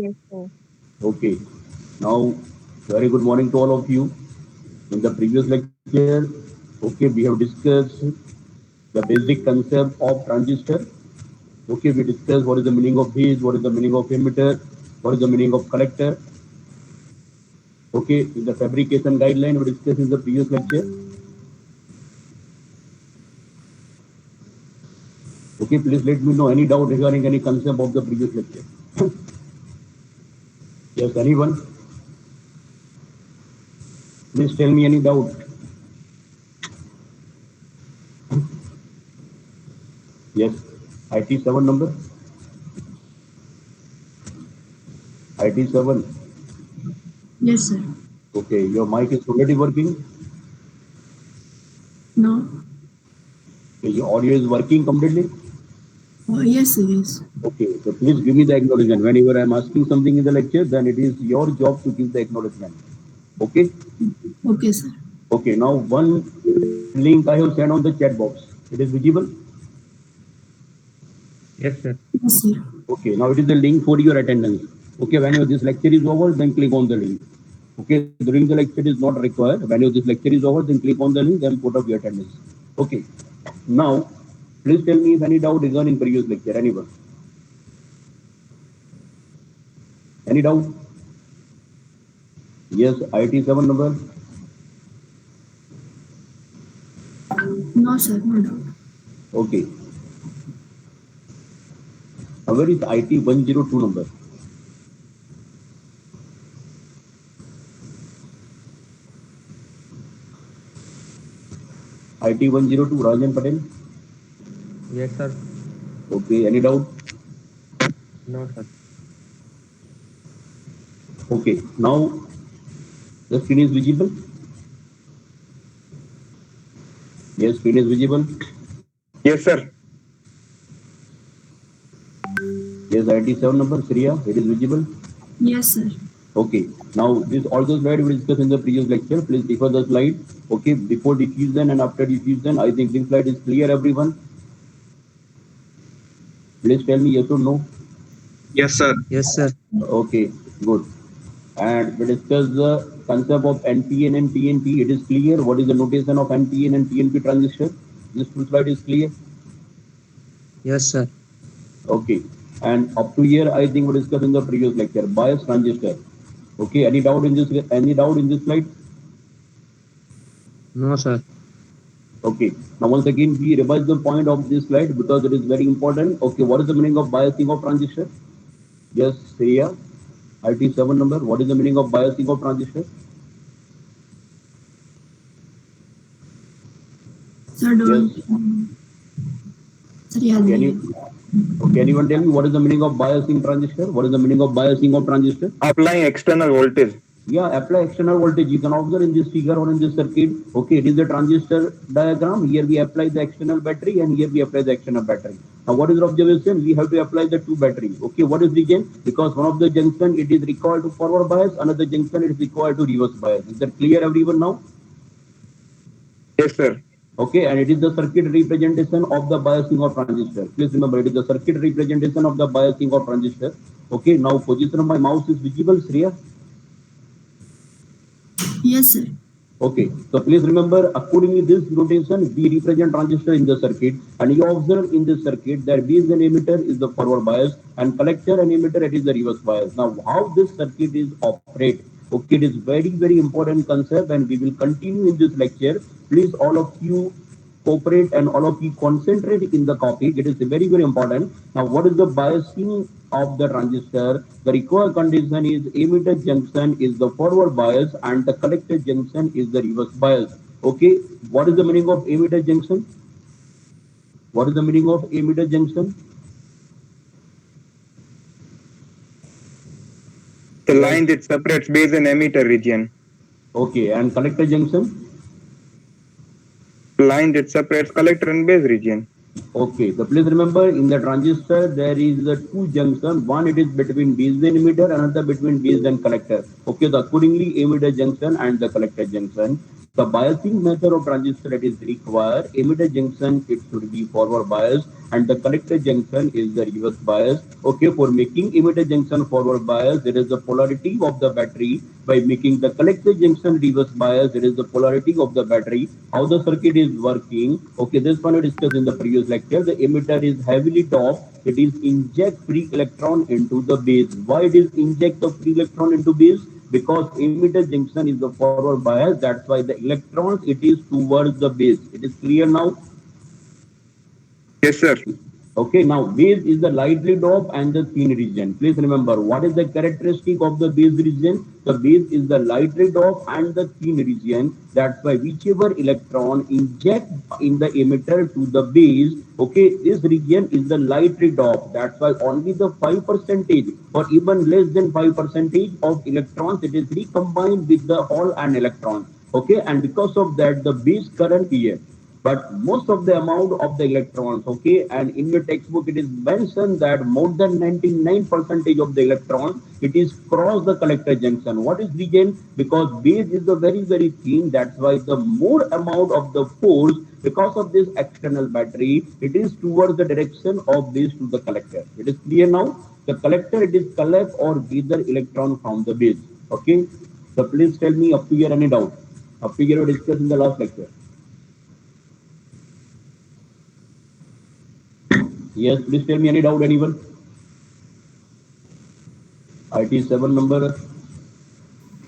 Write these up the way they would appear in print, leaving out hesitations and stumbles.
Yes, sir. Okay. Now, very good morning to all of you. In the previous lecture, okay, we have discussed the basic concept of transistor. Okay, we discussed what is the meaning of base, what is the meaning of emitter, what is the meaning of collector. Okay, in the fabrication guideline we discussed in the previous lecture. Okay, please let me know any doubt regarding any concept of the previous lecture. Yes, anyone? Please tell me any doubt. Yes, IT7 number? IT7. Yes, sir. Okay, your mic is already working. No. Okay, your audio is working completely. Oh, yes, sir. Yes. Okay, so please give me the acknowledgement. Whenever I'm asking something in the lecture, then it is your job to give the acknowledgement. Okay? Okay, sir. Okay, now one link I have sent on the chat box. It is visible? Yes, sir. Yes, sir. Okay, now it is the link for your attendance. Okay, whenever this lecture is over, then click on the link. Okay, during the lecture is not required. Whenever this lecture is over, then click on the link, then put up your attendance. Okay, now please tell me if any doubt regarding previous lecture. Anyone? Any doubt? Yes, IT7 number. No, sir. No doubt. Okay, where is IT102 number? IT102 Rajan Patel. Yes, sir. Okay, any doubt? No, sir. Okay, now the screen is visible. Yes, screen is visible. Yes, sir. Yes, IT7 number, Sriya, it is visible. Yes, sir. Okay, now this all the slide we discussed in the previous lecture. Please refer the slide. Okay, before diffusion and after diffusion, I think this slide is clear, everyone. Please tell me yes or no. Yes, sir. Yes, sir. Okay, good. And we discussed the concept of NPN and TNP. It is clear. What is the notation of NPN and TNP transistor? This full slide is clear. Yes, sir. Okay. And up to here, I think we discussed in the previous lecture. Bias transistor. Okay. Any doubt in this? Any doubt in this slide? No, sir. Okay. Now once again, we revise the point of this slide because it is very important. Okay. What is the meaning of biasing of transistor? Yes, Sriya. IT7 number. What is the meaning of biasing of transistor? Sir, Yes. don't. Sir, याद Okay. नहीं Any, है. okay. Anyone tell me what is the meaning of biasing transistor? What is the meaning of biasing of transistor? Applying external voltage. Yeah, apply external voltage. You can observe in this figure or in this circuit. Okay, it is the transistor diagram. Here we apply the external battery and here we apply the external battery. Now what is the observation? We have to apply the two batteries. Okay, what is the reason? Because one of the junction it is required to forward bias, another junction it is required to reverse bias. Is that clear everyone now? Yes, sir. Okay, and it is the circuit representation of the biasing of transistor. Please remember, it is the circuit representation of the biasing of transistor. Okay, now position of my mouse is visible, Sriya. Yes, sir. Okay, so please remember, accordingly this notation, we represent transistor in the circuit, and you observe in this circuit that base and emitter is the forward bias, and collector and emitter it is the reverse bias. Now, how this circuit is operate? Okay, it is very important concept, and we will continue in this lecture. Please, all of you cooperate and all of you concentrate in the topic. It is very important. Now, what is the biasing of the transistor? The required condition is emitter junction is the forward bias and the collector junction is the reverse bias. Okay, what is the meaning of emitter junction? What is the meaning of emitter junction? The Yes. line that separates base and emitter region. Okay, and collector junction? The line that separates collector and base region. Okay, so please remember in the transistor there is a two junction. One it is between base and emitter, another between base and collector. Okay, the accordingly emitter junction and the collector junction. The biasing method of transistor that is required, emitter junction it should be forward bias and the collector junction is the reverse bias. Okay, for making emitter junction forward bias, there is the polarity of the battery. By making the collector junction reverse bias, there is the polarity of the battery. How the circuit is working? Okay, this one we discussed in the previous lecture. The emitter is heavily doped. It is inject free electron into the base. Why it is inject the free electron into base? Because emitter junction is the forward bias, that's why the electrons it is towards the base. It is clear now? Yes, sir. Okay, now base is the lightly doped and the thin region. Please remember what is the characteristic of the base region? The base is the lightly doped and the thin region. That's why whichever electron inject in the emitter to the base, okay, this region is the lightly doped. That's why only the 5% or even less than 5% of electrons it is recombined with the hole and electrons. Okay, and because of that, the base current here. But most of the amount of the electrons, okay, and in your textbook it is mentioned that more than 99% of the electrons it is cross the collector junction. What is reason? Because base is the very thin, that's why the more amount of the force because of this external battery it is towards the direction of base to the collector. It is clear now? The collector it is collect or gather electron from the base. Okay, so please tell me up to here any doubt. Up to here we discussed in the last lecture. Yes, please tell me any doubt, anyone? IT 7 number.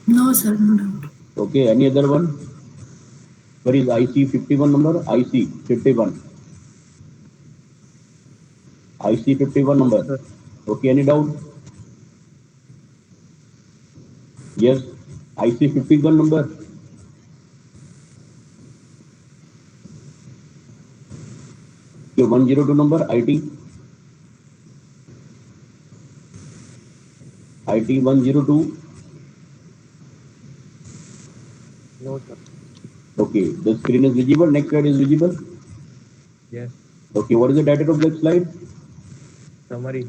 No, sir. No doubt. Okay, any other one? Where is IC 51 number? IC 51. IC 51 No, number. sir. Okay, any doubt? Yes, IC 51 number. Okay, 102 number, IT. IT 102. No, sir. Okay, the screen is visible. Next slide is visible. Yes. Okay, what is the title of that slide? Summary.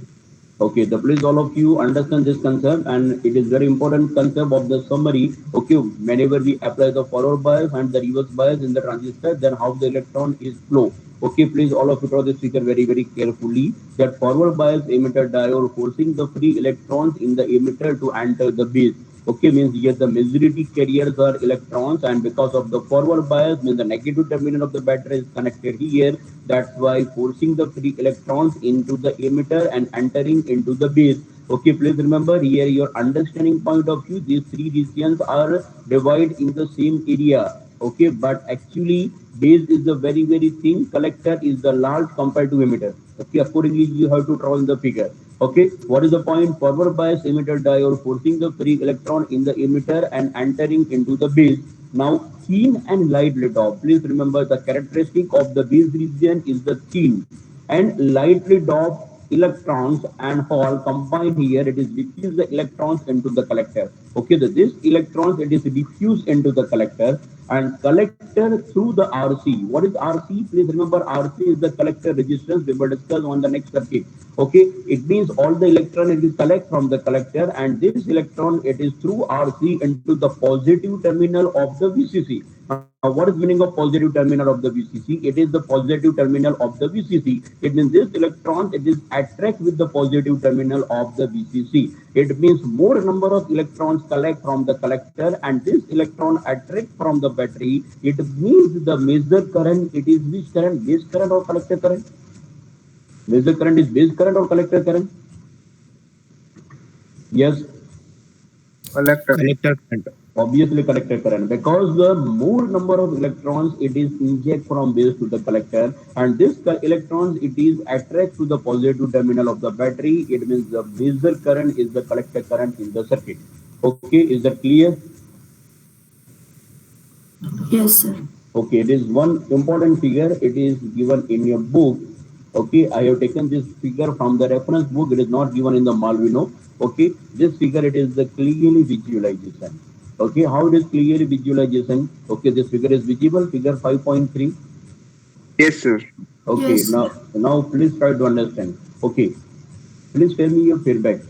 Okay, the please all of you understand this concept and it is very important concept of the summary. Okay, whenever we apply the forward bias and the reverse bias in the transistor, then how the electron is flow. Okay, please all of you draw this figure very carefully. That forward bias emitter diode forcing the free electrons in the emitter to enter the base. Okay, means here the majority carriers are electrons and because of the forward bias means the negative terminal of the battery is connected here. That's why forcing the free electrons into the emitter and entering into the base. Okay, please remember here your understanding point of view, these three regions are divided in the same area. Okay, but actually base is the very thin, collector is the large compared to emitter. Okay, accordingly you have to draw in the figure. Okay, what is the point? Forward bias emitter diode forcing the free electron in the emitter and entering into the base. Now, thin and lightly doped. Please remember the characteristic of the base region is the thin and lightly doped electrons and hole combined here. It is diffuse the electrons into the collector. Okay, this electrons it is diffused into the collector and collector through the RC. What is RC? Please remember RC is the collector resistance. We will discuss on the next circuit. Okay, it means all the electron it is collect from the collector and this electron it is through RC into the positive terminal of the VCC. Now, what is meaning of positive terminal of the VCC? It is the positive terminal of the VCC. It means this electron it is attract with the positive terminal of the VCC. It means more number of electrons collect from the collector and this electron attract from the battery. It means the major current it is which current? Base current or collector current? Major current is base current or collector current? Yes. Collector. Collector current. Obviously collector current because the more number of electrons it is inject from base to the collector and this electrons it is attract to the positive terminal of the battery. It means the major current is the collector current in the circuit. Okay, is that clear? Yes, sir. Okay, it is one important figure. It is given in your book. Okay, I have taken this figure from the reference book. It is not given in the Malvino. Okay, this figure it is the clearly visualization. Okay, how it is clearly visualization? Okay, this figure is visible. Figure 5.3. Yes, sir. Okay, Yes, sir. now please try to understand. Okay, please tell me your feedback.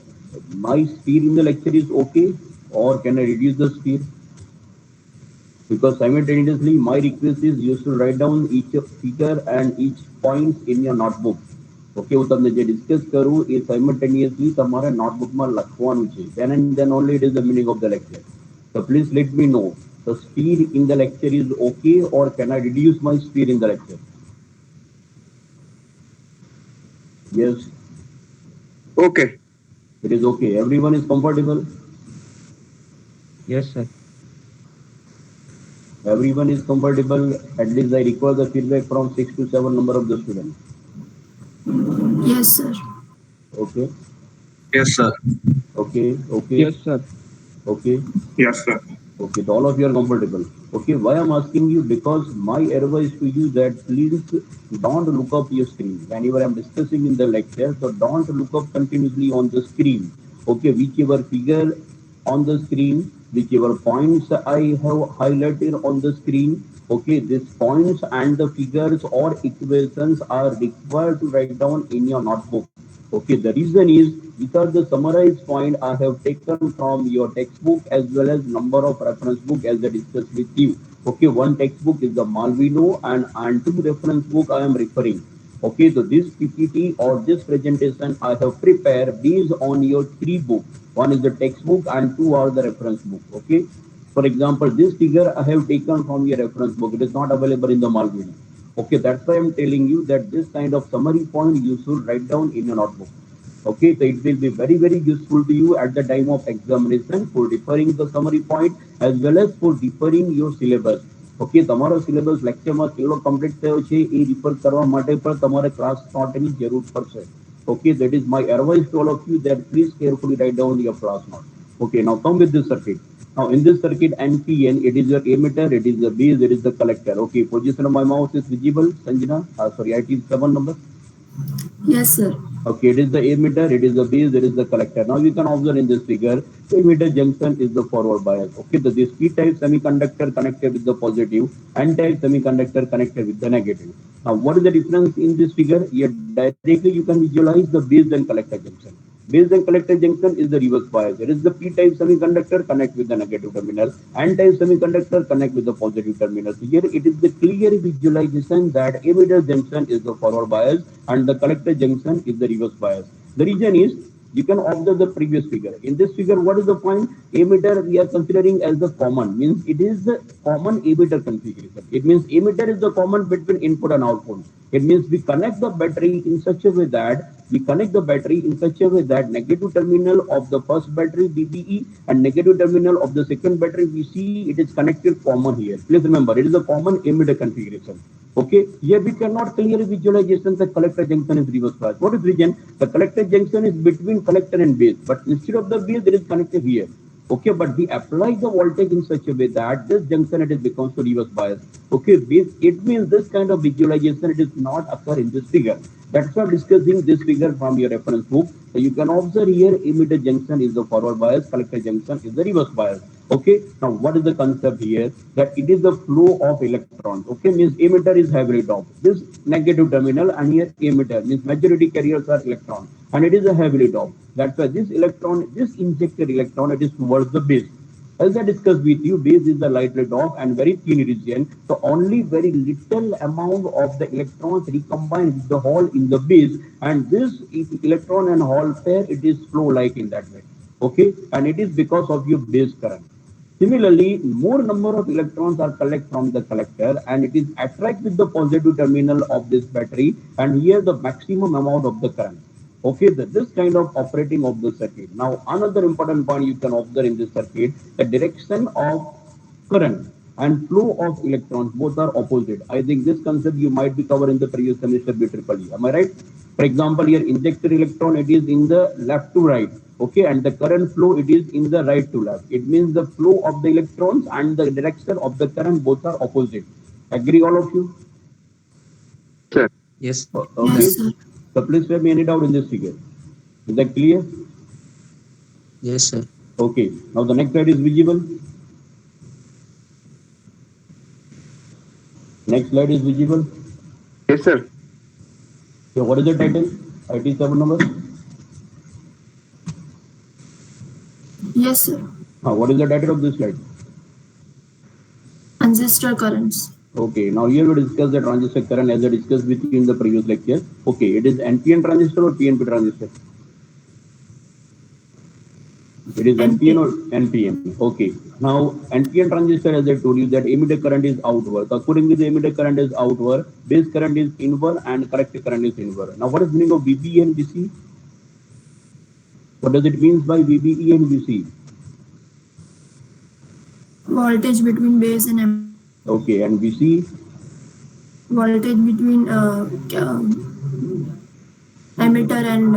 My speed in the lecture is okay, or can I reduce the speed? Because simultaneously my request is you should write down each figure and each point in your notebook. Okay, હું તમને જે discuss કરું એ simultaneously તમારે નોટબુકમાં લખવાનું છે. Then only it is the meaning of the lecture. So please let me know the speed in the lecture is okay or can I reduce my speed in the lecture? Yes, Okay. it is okay. Everyone is comfortable. Yes, sir. Everyone is comfortable. At least I require the feedback from 6 to 7 number of the students. Yes, sir. Okay, Yes, sir. okay, okay, Yes, sir. okay. Yes, sir. Okay, so all of you are comfortable. Okay, why I'm asking you? Because my advice to you that please don't look up your screen. Whenever I'm discussing in the lecture, so don't look up continuously on the screen. Okay, whichever figure on the screen, whichever points I have highlighted on the screen, okay, these points and the figures or equations are required to write down in your notebook. Okay, the reason is these are the summarized point I have taken from your textbook as well as number of reference book as I discussed with you. Okay, one textbook is the Malvino and two reference book I am referring. Okay, so this PPT or this presentation I have prepared based on your three books. One is the textbook and two are the reference book. Okay, for example, this figure I have taken from your reference book. It is not available in the Malvino. Okay, that's why I'm telling you that this kind of summary point you should write down in your notebook. Okay, so it will be very, very useful to you at the time of examination for deferring the summary point as well as for deferring your syllabus. Okay તમારો syllabus લેક્ચરમાં કેટલો complete થયો છે એ refer કરવા માટે પણ તમારે class નોટની જરૂર પડશે. Okay, that is my advice to all of you that please carefully write down your class note. Okay, now come with this circuit. Now in this circuit NPN, it is your emitter, it is the base, it is the collector. Okay, position of my mouse is visible, Sanjana. Sorry, IT 7 number. Yes, sir. Okay, it is the emitter, it is the base, it is the collector. Now you can observe in this figure, the emitter junction is the forward bias. Okay, so this P-type semiconductor connected with the positive, N-type semiconductor connected with the negative. Now, what is the difference in this figure? Here, directly you can visualize the base and collector junction. Base and collector junction is the reverse bias. It is the P-type semiconductor connect with the negative terminal, N-type semiconductor connect with the positive terminal. So here it is the clear visualization that emitter junction is the forward bias and the collector junction is the reverse bias. The reason is you can observe the previous figure. In this figure, what is the point? Emitter we are considering as the common, means it is the common emitter configuration. It means emitter is the common between input and output. It means we connect the battery in such a way that negative terminal of the first battery BBE and negative terminal of the second battery VCE, it is connected common here. Please remember, it is a common emitter configuration. Okay, here we cannot clearly visualization the collector junction is reverse bias. What is reason? The collector junction is between collector and base, but instead of the base, it is connected here. Okay, but we apply the voltage in such a way that this junction it is becomes to reverse bias. Okay, it means this kind of visualization it is not occur in this figure. That's why I'm discussing this figure from your reference book. So you can observe here emitter junction is the forward bias, collector junction is the reverse bias. Okay, now what is the concept here? That it is the flow of electrons. Okay, means emitter is heavily doped. This negative terminal and here emitter means majority carriers are electrons and it is a heavily doped. That's why this electron, this injected electron, it is towards the base. As I discussed with you, base is the lightly doped and very thin region. So only very little amount of the electrons recombine with the hole in the base, and this electron and hole pair it is flow like in that way. Okay, and it is because of your base current. Similarly, more number of electrons are collected from the collector and it is attract with the positive terminal of this battery and here the maximum amount of the current. Okay, this kind of operating of the circuit. Now, another important point you can observe in this circuit, the direction of current and flow of electrons, both are opposite. I think this concept you might be covered in the previous semester BEE. Am I right? For example, here injected electron, it is in the left to right. Okay, and the current flow, it is in the right to left. It means the flow of the electrons and the direction of the current, both are opposite. Agree all of you? Sir. Yes. Okay. Yes, sir. So please let me end it out in this figure. Is that clear? Yes, sir. Okay. Now the next slide is visible. Next slide is visible. Yes, sir. So what is the title? IT 7 number. Yes, sir. What is the title of this slide? Transistor currents. Okay, now here we discuss the transistor current as I discussed with you in the previous lecture. Okay, it is NPN transistor or PNP transistor? It is NPN or NPN. Okay, now NPN transistor, as I told you, that emitter current is outward. So accordingly, the emitter current is outward, base current is inward, and collector current is inward. Now, what is the meaning of VBE and VC? What does it mean by VBE and VC? Voltage between base and Okay, and VC? voltage between emitter and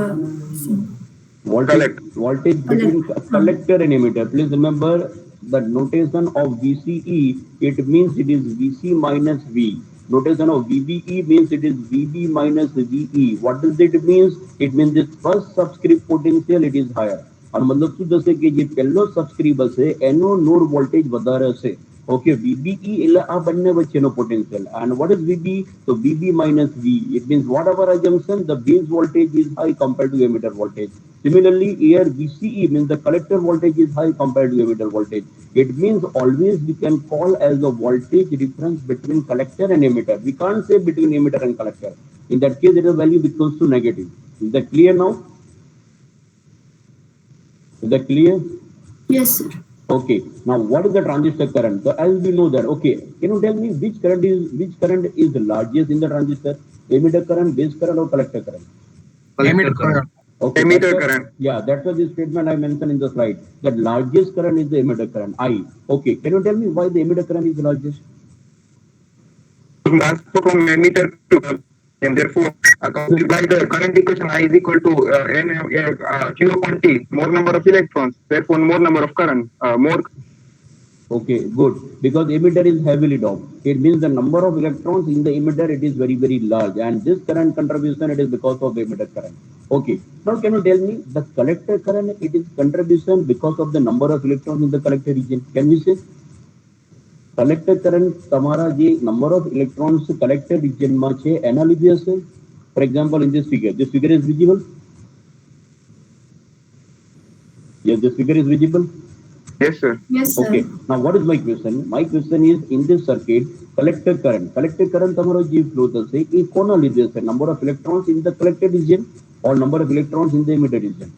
Voltage between collector and emitter. Please remember the notation of VCE. It means it is VC minus V. Notation of VBE means it is VB minus VE. What does it mean? It means this first subscript potential it is higher. और मतलब શું થશે કે જે પહેલો subscript હશે એનો node voltage વધારે હશે. Okay, VBE એટલે આ બંને વચ્ચેનો potential. And what is VB? So VB minus V. It means whatever assumption, the base voltage is high compared to emitter voltage. Similarly, here VCE means the collector voltage is high compared to emitter voltage. It means always we can call as the voltage difference between collector and emitter. We can't say between emitter and collector. In that case, the value becomes to negative. Is that clear now? Is that clear? Yes, sir. Okay. Now, what is the transistor current? So, as we know that, okay, can you tell me which current is the largest in the transistor? Emitter current, base current, or collector current? Emitter current. Okay, Emitter that's current. Yeah, that's what this statement I mentioned in the slide. The largest current is the emitter current, I. Okay, can you tell me why the emitter current is the largest? Transfer from emitter to and therefore by the current equation I is equal to n q upon t, more number of electrons, therefore more number of current, more. Okay, good. Because emitter is heavily doped. It means the number of electrons in the emitter it is very, very large. And this current contribution it is because of the emitter current. Okay. Now can you tell me the collector current it is contribution because of the number of electrons in the collector region? Can we say? Collector current તમારા જે number of electrons collector region માં છે એના લીધે હશે. For example, in this figure is visible. Yes, this figure is visible. Yes, sir. Yes, sir. Okay. Now, what is my question? My question is in this circuit, collector current તમારો જે flow થશે એ કોના લીધે હશે? Number of electrons in the collector region or number of electrons in the emitter region?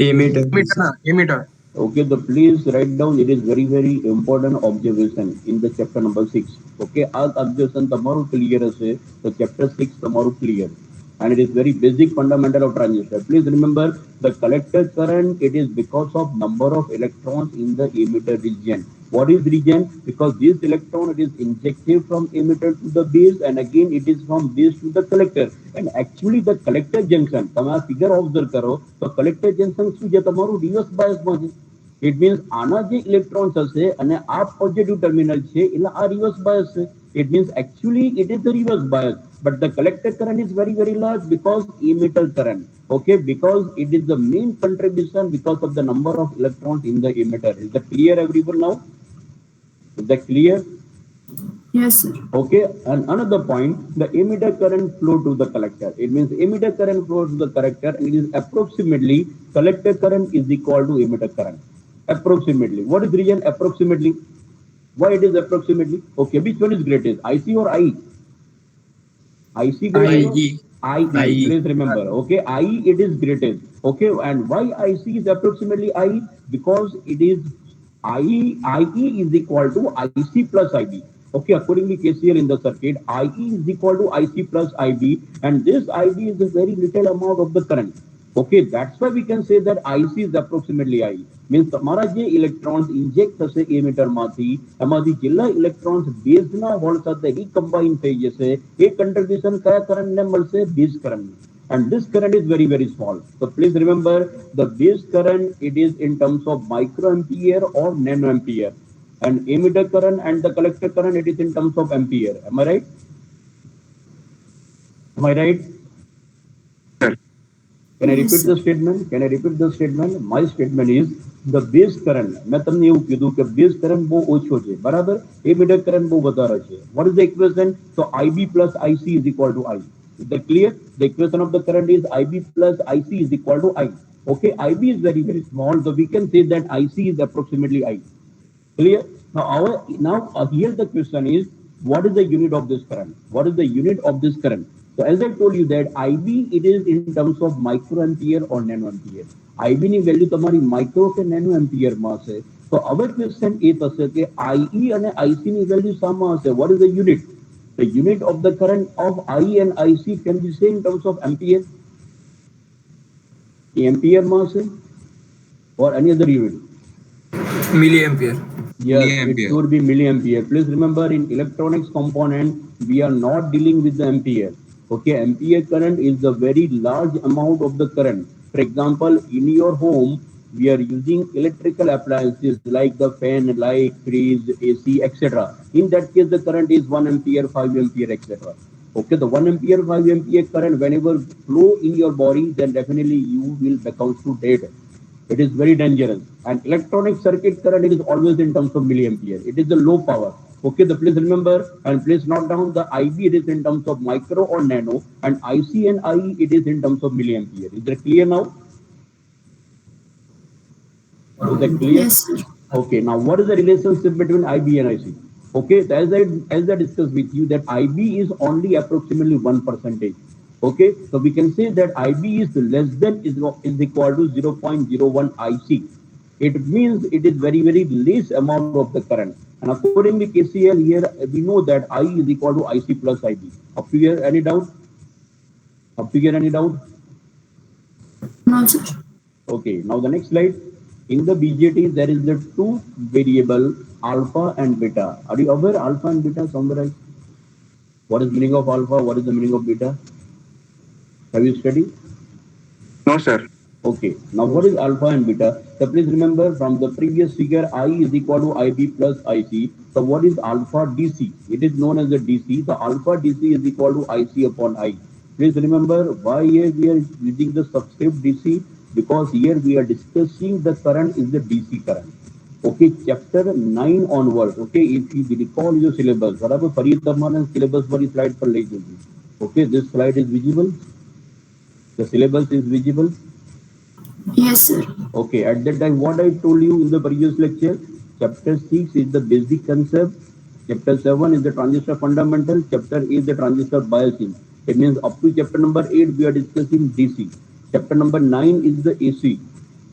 Emitter. Okay, the please write down. It is very, very important observation in the chapter number 6. Okay, આ observation તમારું clear હશે તો chapter 6 તમારું clear. And it is very basic fundamental of transistor. Please remember the collector current, it is because of number of electrons in the emitter region. What is region? Because this electron it is injected from emitter to the base and again it is from base to the collector. And actually the collector junction, તમે આ figure observe કરો તો collector junction શું છે તમારું reverse bias માં છે. It means આના જે electrons હશે અને આ positive terminal છે એટલે આ reverse bias છે. It means actually it is the reverse bias, but the collector current is very, very large because emitter current. Okay, because it is the main contribution because of the number of electrons in the emitter. Is that clear, everyone now? Is that clear? Yes, sir. Okay, and another point, the emitter current flow to the collector. It means emitter current flows to the collector and it is approximately collector current is equal to emitter current. Approximately. What is the reason approximately? Why it is approximately? Okay, which one is greatest? IC or IE? IC greatest? IE. Please remember. Okay, IE it is greatest. Okay, and why IC is approximately IE? Because it is IE is equal to IC plus IB. Okay, accordingly KCL in the circuit, IE is equal to IC plus IB, and this IB is a very little amount of the current. Okay, that's why we can say that IC is approximately IE. Means તમારા જે electrons inject થશે emitter માંથી એમાંથી જેટલા electrons base ના hall સાથે recombine થઈ જશે એ contribution કયા current ને મળશે? Base current. And this current is very, very small. So please remember the base current it is in terms of microampere or nanoampere. And emitter current and the collector current it is in terms of ampere. Am I right? Am I right? Can I repeat the statement? Can I repeat the statement? My statement is the base current. मैं તમને એવું કીધું કે base current બહુ ઓછો છે, બરાબર? emitter current બહુ વધારે છે. What is the equation? So IB plus IC is equal to I. Is that clear? The equation of the current is IB plus IC is equal to I. Okay, IB is very, very small, so we can say that IC is approximately I. Clear? Now here the question is, what is the unit of this current? What is the unit of this current? So as I told you that IB it is in terms of microampere or nanoampere. IB ની value તમારી micro કે nano ampere માં હશે. તો હવે question એ થશે કે IE અને IC ની વેલ્યુ શામાં હશે? What is the unit? The unit of the current of I and IC can be same in terms of ampere. Ampere માં હશે or any other unit? Milliampere. Yes, Milliampere. it should be milliampere. Please remember, in electronics component, we are not dealing with the ampere. Okay, ampere current is the very large amount of the current. For example, in your home, we are using electrical appliances like the fan, light, fridge, AC, etc. In that case, the current is 1 ampere, 5 ampere, etc. Okay, the 1 ampere, 5 ampere current, whenever flow in your body, then definitely you will become to dead. It is very dangerous. And electronic circuit current is always in terms of milliampere. It is the low power. Okay, the please remember and please note down the IB it is in terms of micro or nano, and IC and IE it is in terms of milliampere. Is that clear now? Is that clear? Yes, sir. Okay, now what is the relationship between IB and IC? Okay, so as I discussed with you that IB is only approximately 1%. Okay, so we can say that IB is less than is equal to 0.01 IC. It means it is very, very least amount of the current. And according to KCL here, we know that I is equal to IC plus IB. Up to here, any doubt? Up to here, any doubt? No, sir. Okay, now the next slide. In the BJT, there is the two variable alpha and beta. Are you aware alpha and beta summarize? What is meaning of alpha? What is the meaning of beta? Have you studied? No, sir. Okay, now what is alpha and beta? So please remember from the previous figure, I is equal to IB plus IC. So what is alpha DC? It is known as the DC. So alpha DC is equal to IC upon I. Please remember why here we are using the subscript DC, because here we are discussing the current is the DC current. Okay, chapter 9 onwards. Okay, if you recall your syllabus, બરાબર ફરી તમારા syllabus વાળી slide પર લઈ જજો. Okay, this slide is visible. The syllabus is visible. Yes, sir. Okay, at that time, what I told you in the previous lecture, chapter 6 is the basic concept, chapter 7 is the transistor fundamental, chapter 8 is the transistor biasing. It means up to chapter number 8, we are discussing DC. Chapter number 9 is the AC.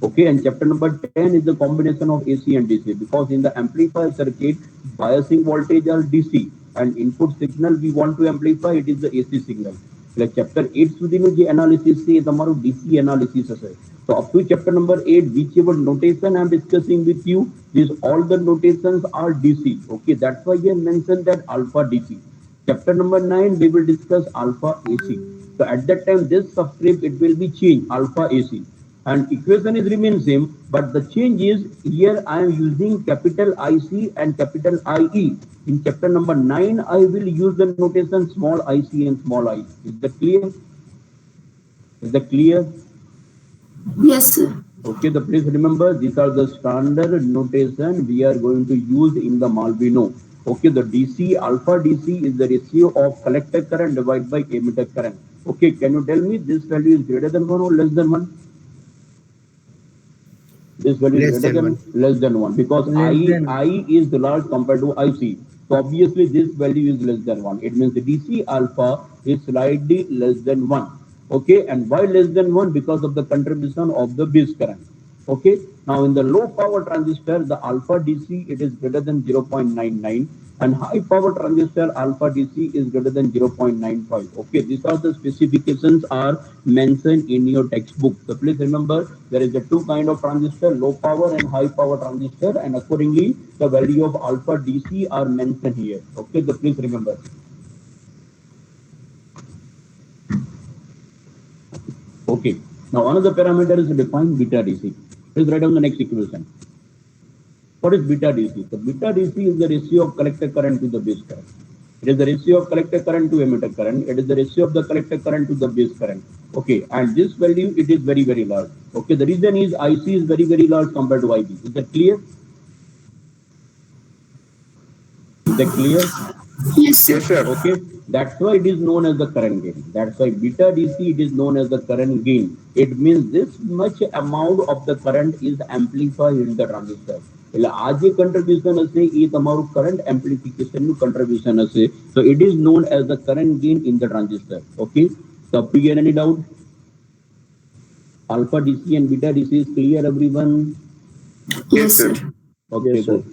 Okay, and chapter number 10 is the combination of AC and DC, because in the amplifier circuit, biasing voltage are DC, and input signal we want to amplify, it is the AC signal. Like chapter 8 સુધીનું જે analysis છે એ તમારું DC analysis હશે. So up to chapter number 8, whichever notation I'm discussing with you, these all the notations are DC. Okay, that's why I mentioned that alpha DC. Chapter number 9, we will discuss alpha AC. So at that time, this subscript, it will be changed, alpha AC. And equation is remain same, but the change is here I am using capital IC and capital IE. In chapter number 9, I will use the notation small IC and small I. Is that clear? Is that clear? Yes, sir. Okay, the please remember these are the standard notation we are going to use in the Malvino. Okay, the DC, alpha DC is the ratio of collector current divided by emitter current. Okay, can you tell me this value is greater than 1 or less than 1? This value is greater than less than 1, because I is large compared to IC. So obviously this value is less than 1. It means the DC alpha is slightly less than 1. Okay, and why less than 1? Because of the contribution of the base current. Okay, now in the low power transistor, the alpha DC it is greater than 0.99, and high power transistor alpha DC is greater than 0.95. Okay, these are the specifications are mentioned in your textbook. So please remember there is a two kind of transistor, low power and high power transistor, and accordingly the value of alpha DC are mentioned here. Okay, so please remember. Okay, now another parameter is defined beta DC. Please write down the next equation. What is beta DC? So beta DC is the ratio of collector current to the base current. It is the ratio of collector current to emitter current. It is the ratio of the collector current to the base current. Okay, and this value it is very, very large. Okay, the reason is IC is very, very large compared to IB. Is that clear? Is that clear? Yes, sir. Yes, sir. Okay, that's why it is known as the current gain. That's why beta DC it is known as the current gain. It means this much amount of the current is amplified in the transistor. એટલે આ જે contribution હશે એ તમારું current amplification નું contribution હશે. So it is known as the current gain in the transistor. Okay. So up to here, any doubt? Alpha DC and beta DC is clear, everyone? Yes, sir. Okay, Yes, sir. good.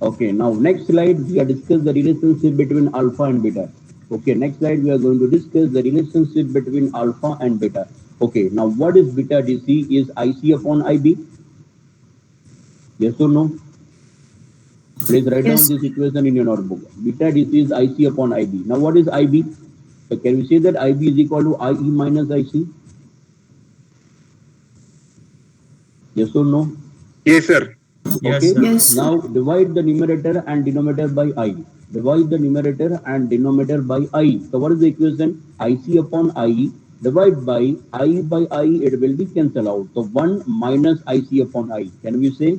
Okay, now next slide we are discuss the relationship between alpha and beta. Okay, next slide we are going to discuss the relationship between alpha and beta. Okay, now what is beta DC? Is IC upon IB? Yes or no? Please write Yes. down this equation in your notebook. Beta DC is IC upon IB. Now what is IB? So can we say that IB is equal to IE minus IC? Yes or no? Yes, sir. Yes, Okay. sir. Yes, sir. Now divide the numerator and denominator by I. Divide the numerator and denominator by I. So what is the equation? IC upon I divide by I by I. It will be cancelled out. So 1 minus IC upon I. Can we say?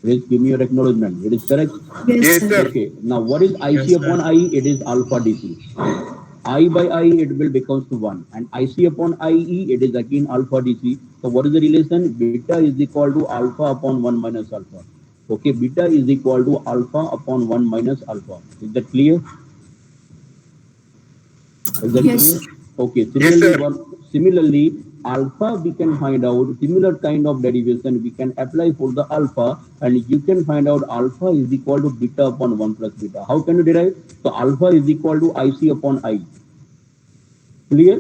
Please give me your acknowledgement. It is correct. Yes, Yes, sir. sir. Okay. Now what is IC Yes, upon sir. I? It is alpha DC. I by I it will becomes to 1 and IC upon IE it is again alpha DC. So what is the relation? Beta is equal to alpha upon 1 minus alpha. Okay, beta is equal to alpha upon 1 minus alpha. Is that clear? Is that Yes, clear? sir. Okay, Yes, sir. similarly, alpha we can find out similar kind of derivation we can apply for the alpha, and you can find out alpha is equal to beta upon 1 plus beta. How can you derive? So alpha is equal to IC upon I. Clear?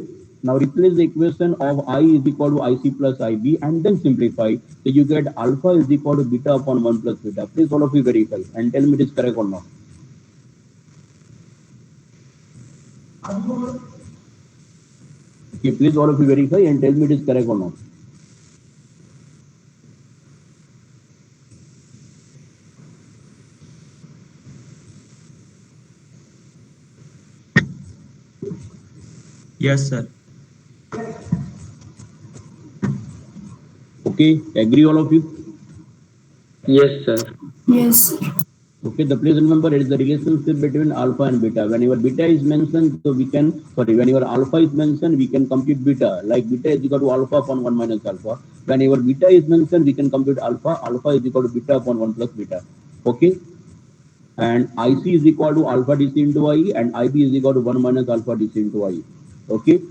Now replace the equation of I is equal to IC plus IB and then simplify. So you get alpha is equal to beta upon 1 plus beta. Please all of you verify and tell me it is correct or not. Okay, please all of you verify and tell me it is correct or not. Yes, sir. Okay, agree all of you? Yes, sir. Yes, sir. Okay, the please remember it is the relationship between alpha and beta. Whenever beta is mentioned, so we can, whenever alpha is mentioned, we can compute beta. Like beta is equal to alpha upon 1 minus alpha. Whenever beta is mentioned, we can compute alpha. Alpha is equal to beta upon 1 plus beta. Okay? And IC is equal to alpha DC into IE and IB is equal to 1 minus alpha DC into IE. Okay?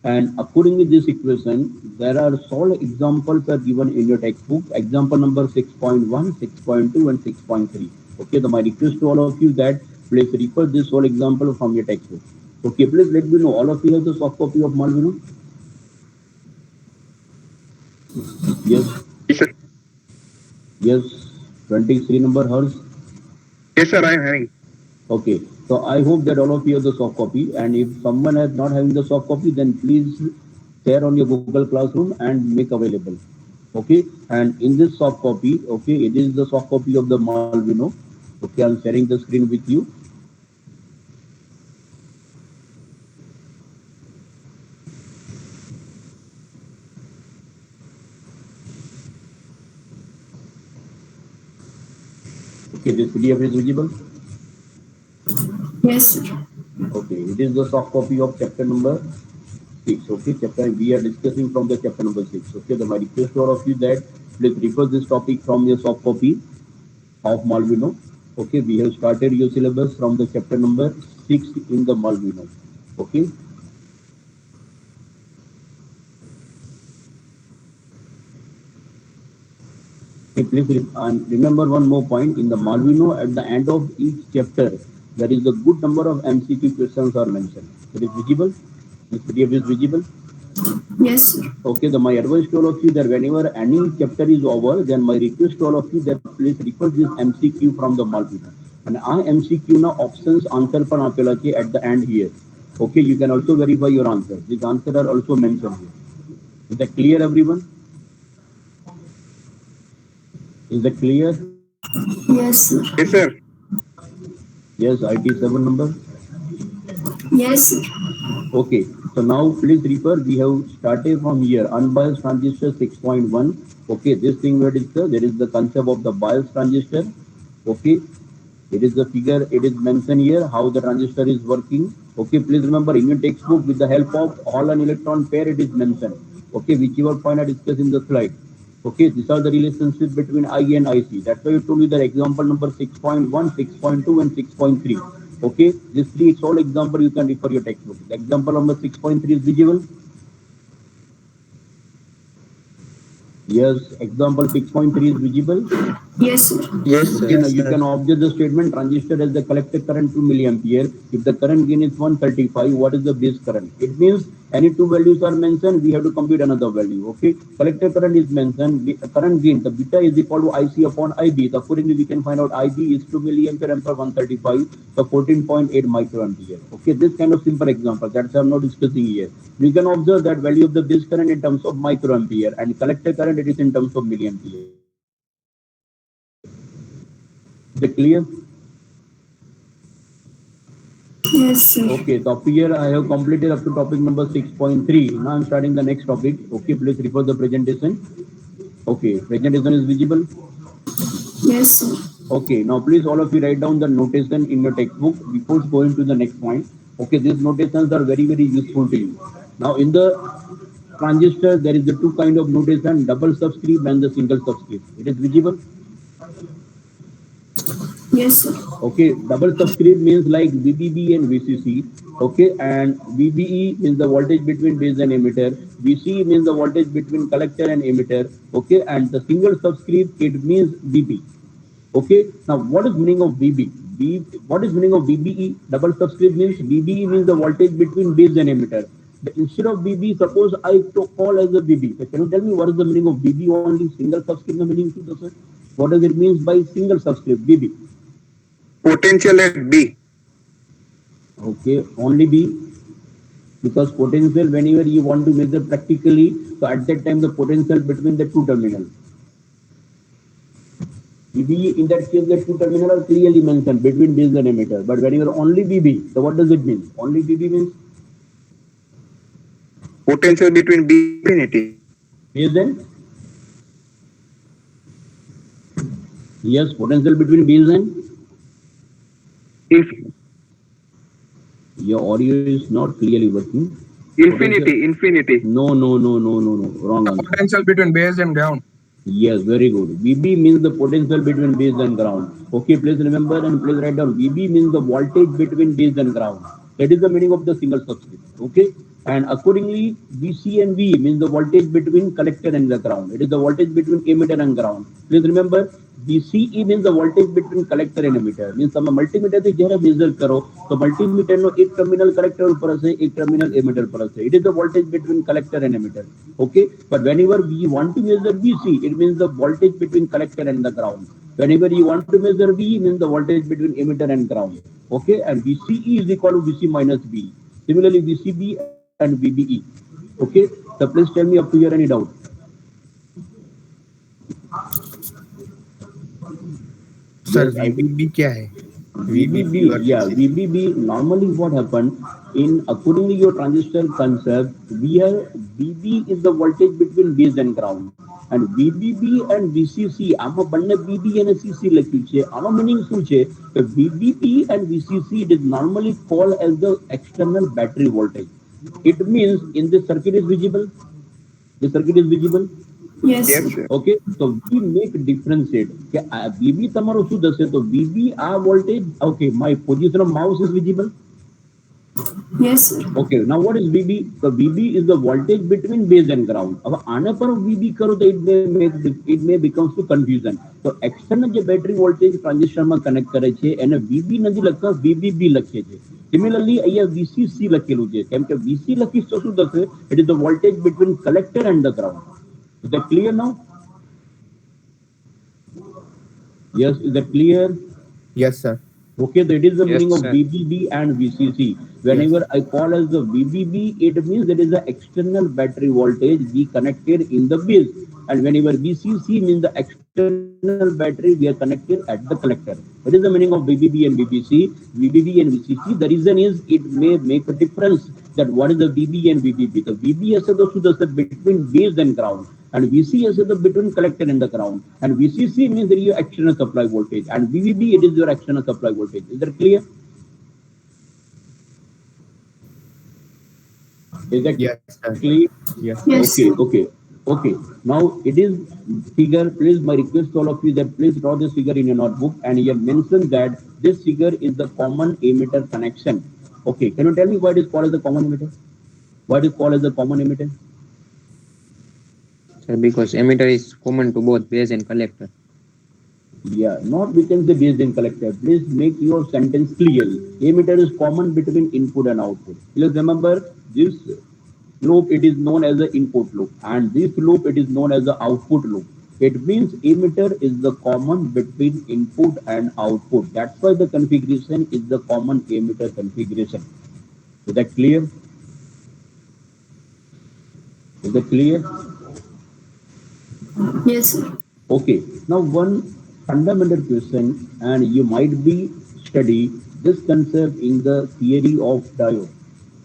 And according to this equation, there are solved examples are given in your textbook. Example number 6.1, 6.2, and 6.3. Okay, my request to all of you that please refer this whole example from your textbook. Okay, please let me know. All of you have the soft copy of Malvino? Yes, Yes, sir. yes. 23 number hers. Yes, sir. I am having. Okay, so I hope that all of you have the soft copy, and if someone is not having the soft copy, then please share on your Google Classroom and make available. Okay, and in this soft copy, okay, it is the soft copy of the Malvino. Okay, I'm sharing the screen with you. Okay, this PDF is visible. Yes, sir. Okay, it is the soft copy of chapter number 6. Okay, chapter we are discussing from the chapter number 6. Okay, my request to all of you that please refer this topic from your soft copy of Malvino. Okay, we have started your syllabus from the chapter number 6 in the Malvino. Okay. Okay, please remember one more point. In the Malvino, at the end of each chapter, there is a good number of MCQ questions are mentioned. It is visible? This PDF is visible? Yes, sir. Okay, my advice to all of you that whenever any chapter is over, then my request to all of you that please refer this MCQ from the Malvina. And our MCQ now options answer पर आपेला के at the end here. Okay, you can also verify your answer. These answers are also mentioned here. Is that clear, everyone? Is that clear? Yes, sir. Yes, sir. Yes, IT 7 number. Yes, sir. Okay, so now please refer. We have started from here. Unbiased transistor 6.1. Okay, this thing we discussed. There is the concept of the biased transistor. Okay, it is the figure. It is mentioned here how the transistor is working. Okay, please remember in your textbook with the help of Hall and electron pair it is mentioned. Okay, whichever point I discussed in the slide. Okay, these are the relationships between I and IC. That's why I told you that example number 6.1, 6.2, and 6.3. Okay, these three, it's all example you can refer your textbook. The example number 6.3 is visible. Yes, example 6.3 is visible. Yes, sir. Yes, sir. Okay, now you can observe the statement transistor has the collected current 2 milliampere. If the current gain is 135, what is the base current? It means any two values are mentioned, we have to compute another value. Okay, collector current is mentioned, current gain, the beta is equal to IC upon IB. So accordingly, we can find out IB is 2 milliampere and for 135, so 14.8 microampere. Okay, this kind of simple example, that's I'm not discussing here. We can observe that value of the base current in terms of microampere and collector current it is in terms of milliampere. Is it clear? Yes, sir. Okay, so up here I have completed up to topic number 6.3. Now I'm starting the next topic. Okay, please refer the presentation. Okay, presentation is visible. Yes, sir. Okay, now please all of you write down the notation in your textbook before going to the next point. Okay, these notations are very, very useful to you. Now in the transistor, there is the two kind of notation, double subscript and the single subscript. It is visible. Yes, sir. Okay, double subscript means like VBB and VCC. Okay, and VBE means the voltage between base and emitter. VCE means the voltage between collector and emitter. Okay, and the single subscript it means VB. Okay, now what is meaning of VB? What is meaning of VBE? Double subscript means VBE means the voltage between base and emitter. But instead of VB, suppose I call as a VB. So can you tell me what is the meaning of VB only? Single subscript the meaning to the sir? What does it mean by single subscript VB? Potential at B. Okay, only B, because potential whenever you want to measure practically, so at that time the potential between the two terminals. VB in that case the two terminals are clearly mentioned between base and emitter. But whenever only VB, so what does it mean? Only VB means Potential between B and infinity. base and yes, potential between base and your audio is not clearly working. Infinity. No, wrong answer. Potential between base and ground. Yes, very good. VB means the potential between base and ground. Okay, please remember and please write down. VB means the voltage between base and ground. That is the meaning of the single subscript. Okay, and accordingly, VC and V means the voltage between collector and the ground. It is the voltage between emitter and ground. Please remember, VCE means the voltage between collector and emitter. Means તમે multimeter થી જ્યારે measure કરો તો multimeter નો એક terminal collector ઉપર હશે, એક terminal emitter પર હશે. It is the voltage between collector and emitter. Okay, but whenever we want to measure VC, it means the voltage between collector and the ground. Whenever you want to measure V, means the voltage between emitter and ground. Okay, and VCE is equal to VC minus V. Similarly, VCB and VBE. Okay, so please tell me up to here any doubt. Sir VBB क्या है? VBB, yeah, VBB. Normally, what happened in according to your transistor concept, we have VB is the voltage between base and ground, and VBB and VCC. આમાં બંને VB અને CC લખ્યું છે. આનો meaning શું છે? કે VBB and VCC it is normally called as the external battery voltage. It means in this circuit is visible. The circuit is visible. Yes, sir. Okay, so we make differentiate કે VB તમારો શું થશે? તો VB આ voltage. Okay, my position of mouse is visible. Yes, sir. Okay, now what is VB? So VB is the voltage between base and ground. अब आने पर VB करो तो it may becomes to confusion. So external જે battery voltage transistor માં connect કરે છે એને VB નથી લખતા, VBB લખે છે. Similarly, અહીંયા VCC લખેલું છે. કેમ કે VC લખીશ તો શું થશે? It is the voltage between collector and the ground. Is that clear now? Yes, is that clear? Yes, sir. Okay, that is the Yes, meaning of sir. VBB and VCC. Whenever I call as the VBB, it means that is the external battery voltage we connected in the base. And whenever VCC means the external battery we are connected at the collector. That is the meaning of VBB and VBC. VBB and VCC. The reason is it may make a difference that what is the VB and VBB. The VB is the between base and ground. And VC is the between collector and the ground. And VCC means that your external supply voltage. And VBB, it is your external supply voltage. Is that clear? Is that Yes, sir. clear? Yes. Yes. Okay, okay. Okay, now it is figure. Please, my request to all of you that please draw this figure in your notebook, and you have mentioned that this figure is the common emitter connection. Okay, can you tell me why it is called as the common emitter? Why it is called as the common emitter? Sir, because emitter is common to both base and collector. Yeah, not we can say based in collector. Please make your sentence clear. Emitter is common between input and output. Please remember this loop, it is known as the input loop, and this loop it is known as the output loop. It means emitter is the common between input and output. That's why the configuration is the common emitter configuration. Is that clear? Is that clear? Yes, sir. Okay, now one fundamental question, and you might be study this concept in the theory of diode.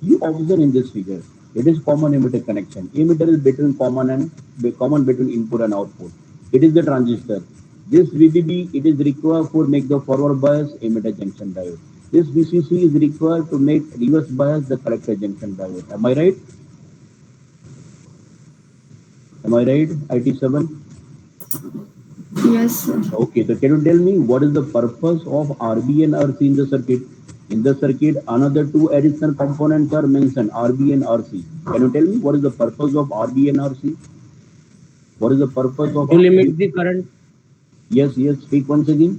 You observe in this figure, it is common emitter connection. Emitter is between common between input and output. It is the transistor. This VBB it is required for make the forward bias emitter junction diode. This VCC is required to make reverse bias the collector junction diode. Am I right? Am I right? IT7. Yes, sir. Okay, so can you tell me what is the purpose of RB and RC in the circuit? In the circuit, another two additional components are mentioned, RB and RC. Can you tell me what is the purpose of RB and RC? What is the purpose of To limit the current. Yes, yes, speak once again.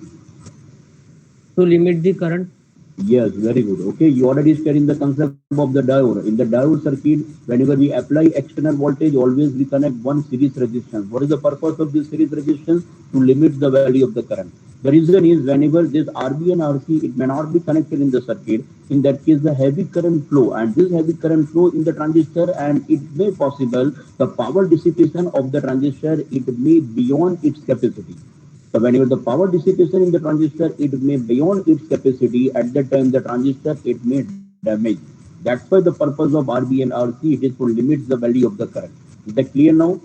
To limit the current. Yes, very good. Okay, you already studied the concept of the diode. In the diode circuit, whenever we apply external voltage, always we connect one series resistance. What is the purpose of this series resistance? To limit the value of the current. The reason is whenever this RB and RC, it may not be connected in the circuit. In that case, the heavy current flow, and this heavy current flow in the transistor, and it may possible the power dissipation of the transistor, it may beyond its capacity. So whenever the power dissipation in the transistor, it may beyond its capacity, at that time the transistor, it may damage. That's why the purpose of RB and RC, it is to limit the value of the current. Is that clear now?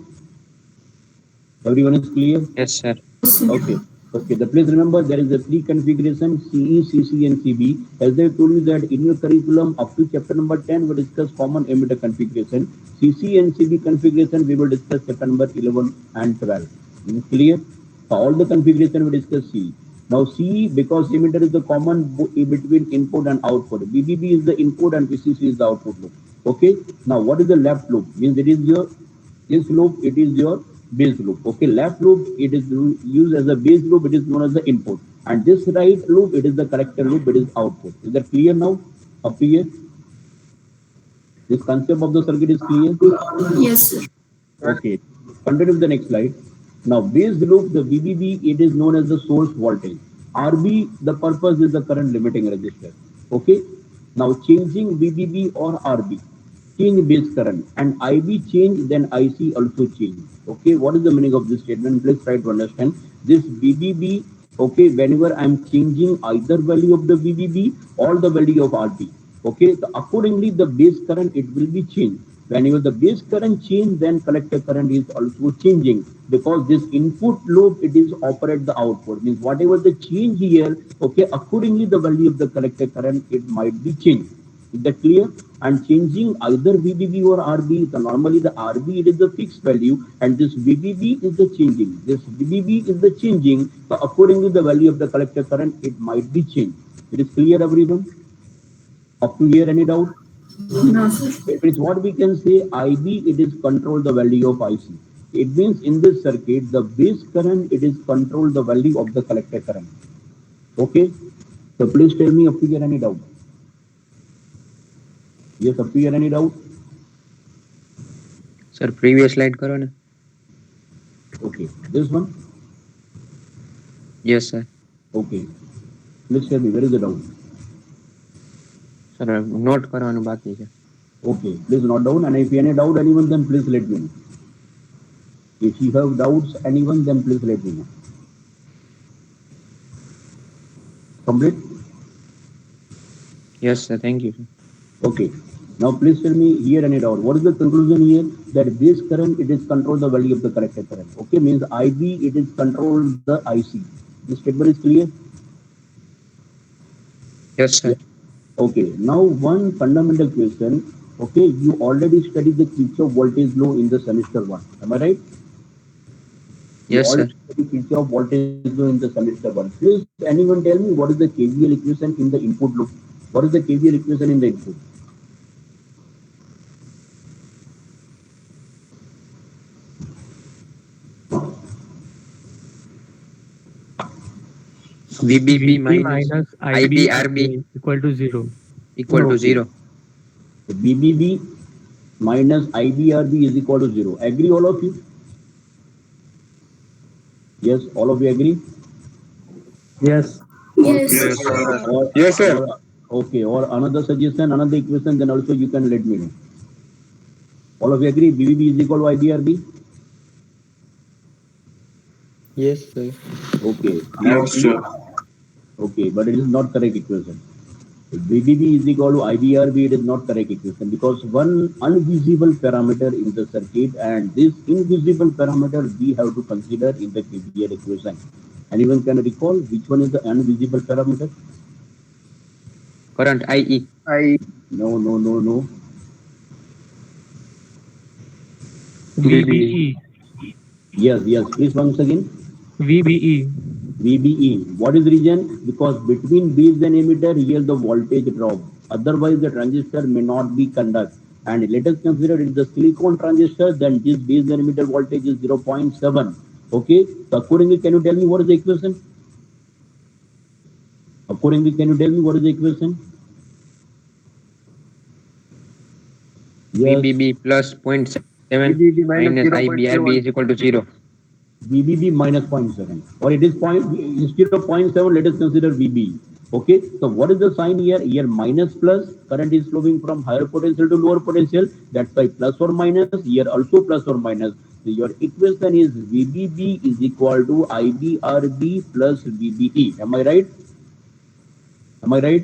Everyone is clear? Yes, sir. Okay. Okay. The please remember there is a three configuration CE, CC, and CB. As I told you that in your curriculum up to chapter number 10, we discuss common emitter configuration. CC and CB configuration we will discuss chapter number 11 and 12. Is it clear? For all the configuration we discuss CE. Now CE, because emitter is the common between input and output. BBB is the input and VCC is the output loop. Okay. Now what is the left loop? Means it is your this loop, it is your base loop. Okay, left loop, it is used as a base loop, it is known as the input. And this right loop, it is the collector loop, it is output. Is that clear now? Up here? This concept of the circuit is clear? Yes, sir. Okay. Continue with the next slide. Now, base loop, the VBB, it is known as the source voltage. RB, the purpose is the current limiting resistor. Okay. Now, changing VBB or RB, change base current, and IB change, then IC also change. Okay. What is the meaning of this statement? Let's try to understand. This VBB, okay, whenever I'm changing either value of the VBB or the value of RB, okay, so accordingly the base current it will be changed. Whenever the base current change, then collector current is also changing, because this input loop it is operate the output. Means whatever the change here, okay, accordingly the value of the collector current it might be changed. Is that clear? And changing either VBB or RB, so normally the RB it is the fixed value, and this VBB is the changing. This VBB is the changing, so accordingly the value of the collector current it might be changed. It is clear, everyone? Up to here, any doubt? No, sir. It is what we can say IB, it is control the value of IC. It means in this circuit, the base current, it is control the value of the collector current. Okay? So please tell me up to here any doubt. Yes, up to here any doubt? Sir, previous slide karo na. Okay. This one? Yes, sir. Okay. Please tell me, where is the doubt? Sir, note કરવાનું બાકી છે. Okay. Please note down, and if you any doubt anyone, then please let me know. If you have doubts anyone, then please let me know. Complete? Yes, sir. Thank you, sir. Okay. Now please tell me here any doubt. What is the conclusion here? That base current it is control the value of the collector current. Okay, means IB it is control the IC. This statement is clear? Yes, sir. Okay. Now one fundamental question. Okay, you already studied the Kirchhoff voltage law in the semester 1. Am I right? You Yes, sir. already studied Kirchhoff voltage law in the semester 1. Please, anyone tell me what is the KVL equation in the input loop? What is the KVL equation in the input? VBB minus IBRB equal to 0. equal to Okay. 0. So BBB minus IBRB is equal to 0. Agree all of you? Yes, all of you agree? Yes. Yes. Or, Yes, sir. okay, or another suggestion, another equation, then also you can let me know. All of you agree? BBB is equal to IBRB? Yes, sir. Okay. Now, okay, but it is not correct equation. BBB is equal to IBRB, it is not correct equation because one invisible parameter in the circuit and this invisible parameter we have to consider in the KVL equation. Anyone can recall which one is the invisible parameter? Current IE. No. VBE. Yes, please once again. VBE. VBE. What is the reason? Because between base and emitter, here the voltage drop. Otherwise, the transistor may not be conduct. And let us consider it is the silicon transistor, then this base and emitter voltage is 0.7. Okay. So accordingly, can you tell me what is the equation? Accordingly, can you tell me what is the equation? Yes. VBB plus 0.7 VBB minus minus IBRB is equal to 0. VBB minus 0.7 or it is instead of 0.7 let us consider VB. Okay, so what is the sign here? Here minus plus, current is flowing from higher potential to lower potential, that's why plus or minus, here also plus or minus. So your equation is VBB is equal to IBRB plus VBE. Am I right? Am I right?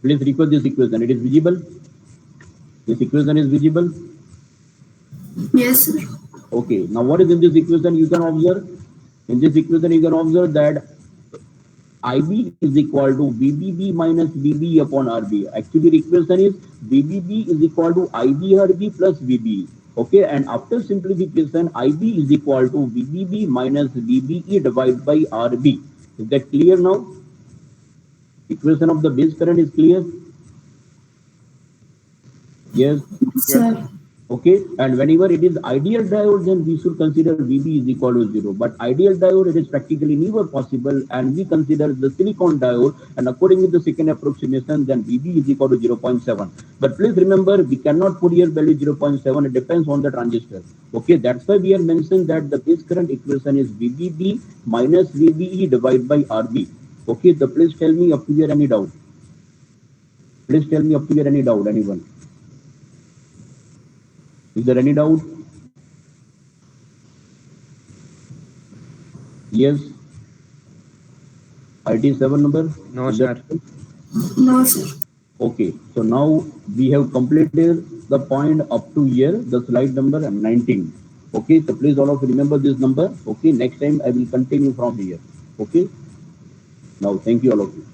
Please recall this equation, it is visible? This equation is visible? Yes, sir. Okay, now what is in this equation you can observe? In this equation you can observe that IB is equal to VBB minus VB upon RB. Actually the equation is VBB is equal to IBRB plus VB. Okay, and after simplification IB is equal to VBB minus VBE divided by RB. Is that clear now? Equation of the base current is clear? Yes. Sir. Okay, and whenever it is ideal diode, then we should consider VB is equal to 0. But ideal diode, it is practically never possible, and we consider the silicon diode, and according to the second approximation, then VB is equal to 0.7. But please remember, we cannot put here value 0.7, it depends on the transistor. Okay, that's why we have mentioned that the base current equation is VBB minus VBE divided by RB. Okay, so please tell me up to here any doubt. Please tell me up to here any doubt, anyone. Is there any doubt? Yes. IT7 number? No, Is sir. that- No, sir. Okay, so now we have completed the point up to here, the slide number 19. Okay, so please all of you remember this number. Okay, next time I will continue from here. Okay. Now, thank you all of you.